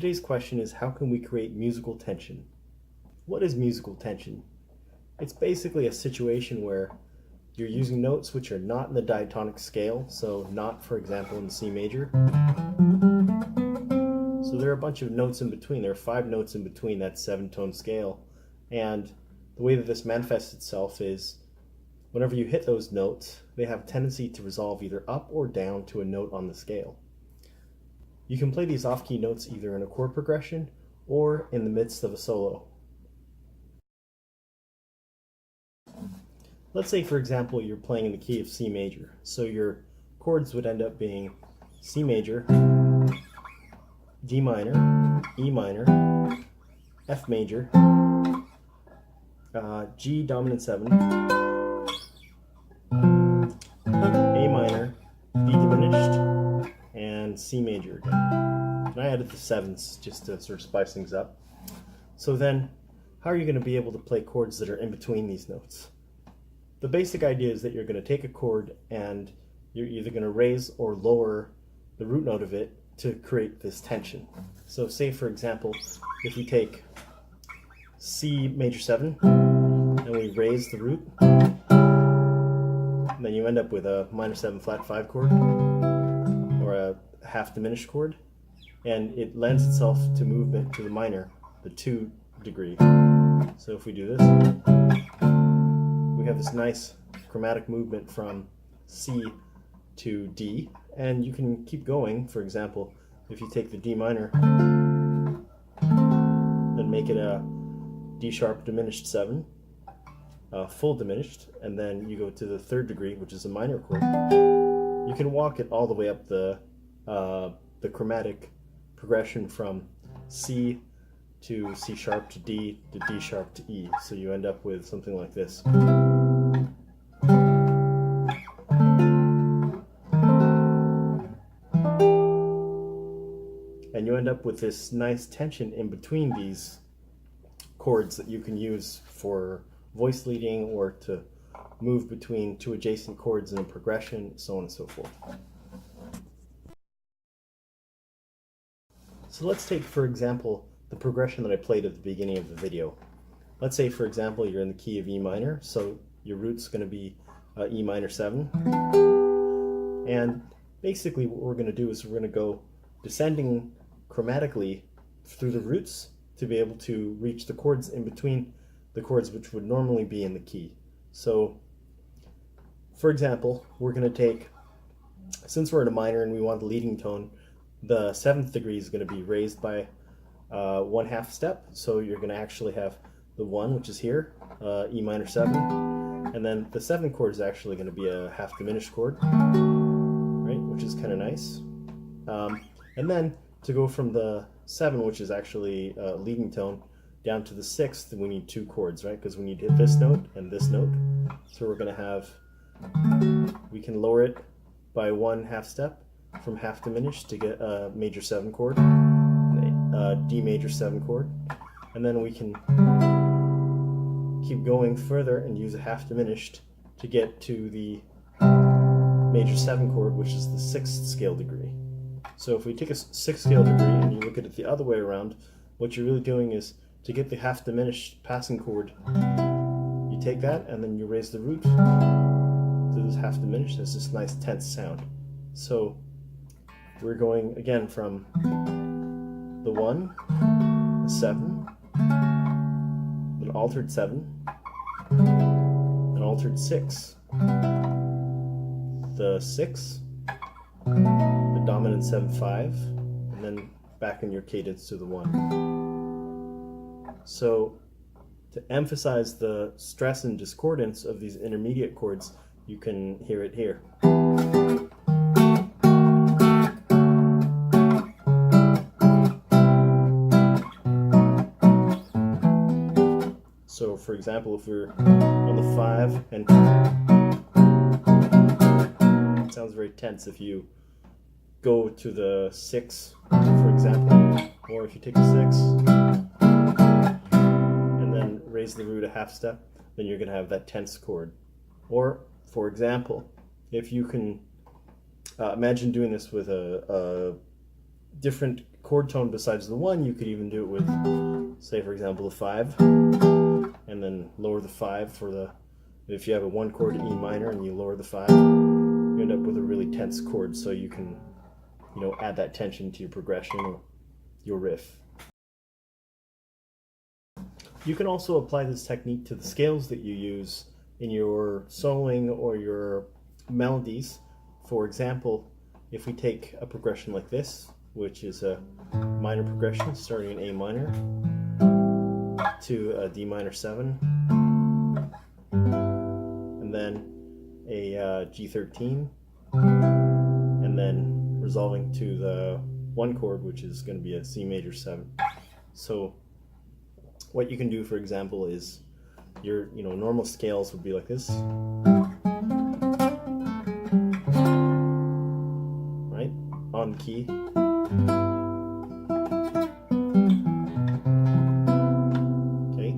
Today's question is, how can we create musical tension? What is musical tension? It's basically a situation where you're using notes which are not in the diatonic scale, so not, for example, in C major. So there are a bunch of notes in between. There are 5 notes in between that 7-tone scale. And the way that this manifests itself is whenever you hit those notes, they have a tendency to resolve either up or down to a note on the scale. You can play these off-key notes either in a chord progression or in the midst of a solo. Let's say, for example, you're playing in the key of C major. So your chords would end up being C major, D minor, E minor, F major, G dominant 7, A minor, B diminished, and C major again. And I added the 7s just to sort of spice things up. So then, how are you going to be able to play chords that are in between these notes? The basic idea is that you're going to take a chord and you're either going to raise or lower the root note of it to create this tension. So say, for example, if you take C major 7 and we raise the root, then you end up with a minor 7 flat 5 chord or a half diminished chord, and it lends itself to movement to the minor, the 2 degree. So if we do this, we have this nice chromatic movement from C to D, and you can keep going. For example, if you take the D minor and make it a D sharp diminished 7, full diminished, and then you go to the 3rd degree, which is a minor chord, you can walk it all the way up the chromatic progression from C to C sharp to D sharp to E. So you end up with something like this. And you end up with this nice tension in between these chords that you can use for voice leading or to move between 2 adjacent chords in a progression, so on and so forth. So let's take, for example, the progression that I played at the beginning of the video. Let's say, for example, you're in the key of E minor, so your root's going to be E minor 7. And basically what we're going to do is we're going to go descending chromatically through the roots to be able to reach the chords in between the chords which would normally be in the key. So, for example, we're going to take, since we're in a minor and we want the leading tone, the 7th degree is going to be raised by 1/2 step. So you're going to actually have the 1, which is here, E minor 7, and then the 7th chord is actually going to be a half diminished chord, right, which is kind of nice. And then to go from the 7, which is actually a leading tone, down to the 6th, we need 2 chords, right? Because we need to hit this note and this note. So we're going to have, we can lower it by 1/2 step from half diminished to get a major 7 chord, a D major 7 chord, and then we can keep going further and use a half diminished to get to the major 7 chord, which is the 6th scale degree. So if we take a 6th scale degree and you look at it the other way around, what you're really doing is to get the half diminished passing chord, you take that and then you raise the root to this half diminished. There's this nice tense sound. So we're going again from the 1, the 7, an altered 7, an altered 6, the 6, the dominant 7/5, and then back in your cadence to the 1. So to emphasize the stress and discordance of these intermediate chords, you can hear it here. So for example, if we're on the 5 and it sounds very tense if you go to the 6, for example, or if you take the 6 and then raise the root a half step, then you're going to have that tense chord. Or, for example, if you can imagine doing this with a different chord tone besides the 1, you could even do it with, say for example, the 5, and then lower the 5 for the, if you have a 1 chord E minor and you lower the 5, you end up with a really tense chord, so you can, you know, add that tension to your progression or your riff. You can also apply this technique to the scales that you use in your soloing or your melodies. For example, if we take a progression like this, which is a minor progression starting in A minor to a D minor 7, and then a G13, and then resolving to the 1 chord, which is going to be a C major 7. So what you can do, for example, is your normal scales would be like this, right, on key. Okay,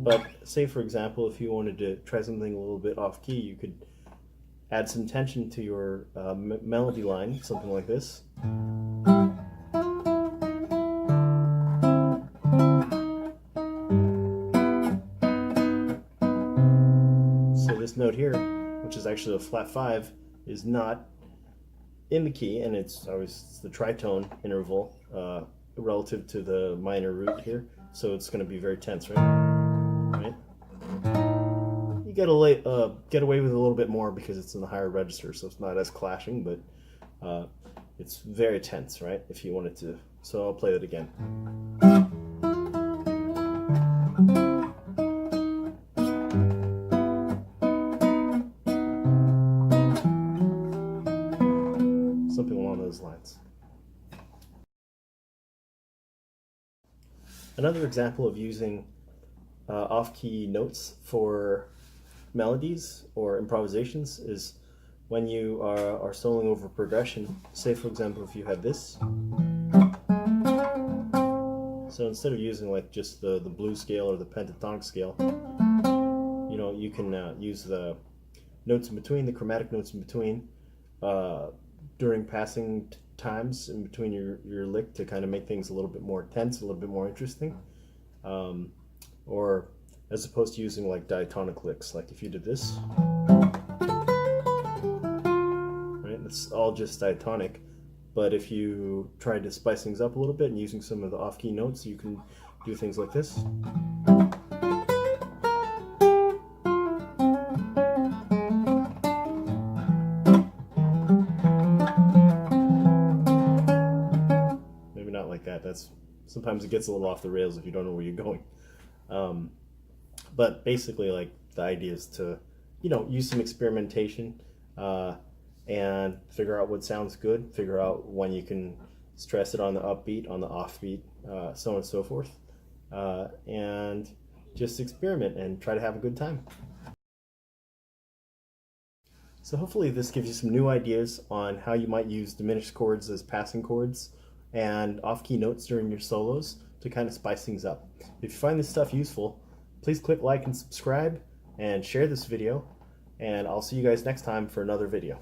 but say for example, if you wanted to try something a little bit off key, you could add some tension to your melody line, something like this. So this note here, which is actually a flat 5, is not in the key, and it's the tritone interval relative to the minor root here, so it's going to be very tense, right? You get away with a little bit more because it's in the higher register, so it's not as clashing, but it's very tense, right? If you wanted to. So I'll play that again. Something along those lines. Another example of using off-key notes for melodies or improvisations is when you are soloing over progression. Say for example, if you have this. So instead of using like just the blues scale or the pentatonic scale, you can use the notes in between, the chromatic notes in between, during passing times in between your lick to kind of make things a little bit more tense, a little bit more interesting. Or as opposed to using like diatonic licks, like if you did this, right? It's all just diatonic. But if you tried to spice things up a little bit and using some of the off-key notes, you can do things like this. Maybe not like that. Sometimes it gets a little off the rails if you don't know where you're going. But basically, like, the idea is to, use some experimentation and figure out what sounds good, figure out when you can stress it on the upbeat, on the offbeat, so on and so forth, and just experiment and try to have a good time. So hopefully this gives you some new ideas on how you might use diminished chords as passing chords and off-key notes during your solos to kind of spice things up. If you find this stuff useful, please click like and subscribe and share this video, and I'll see you guys next time for another video.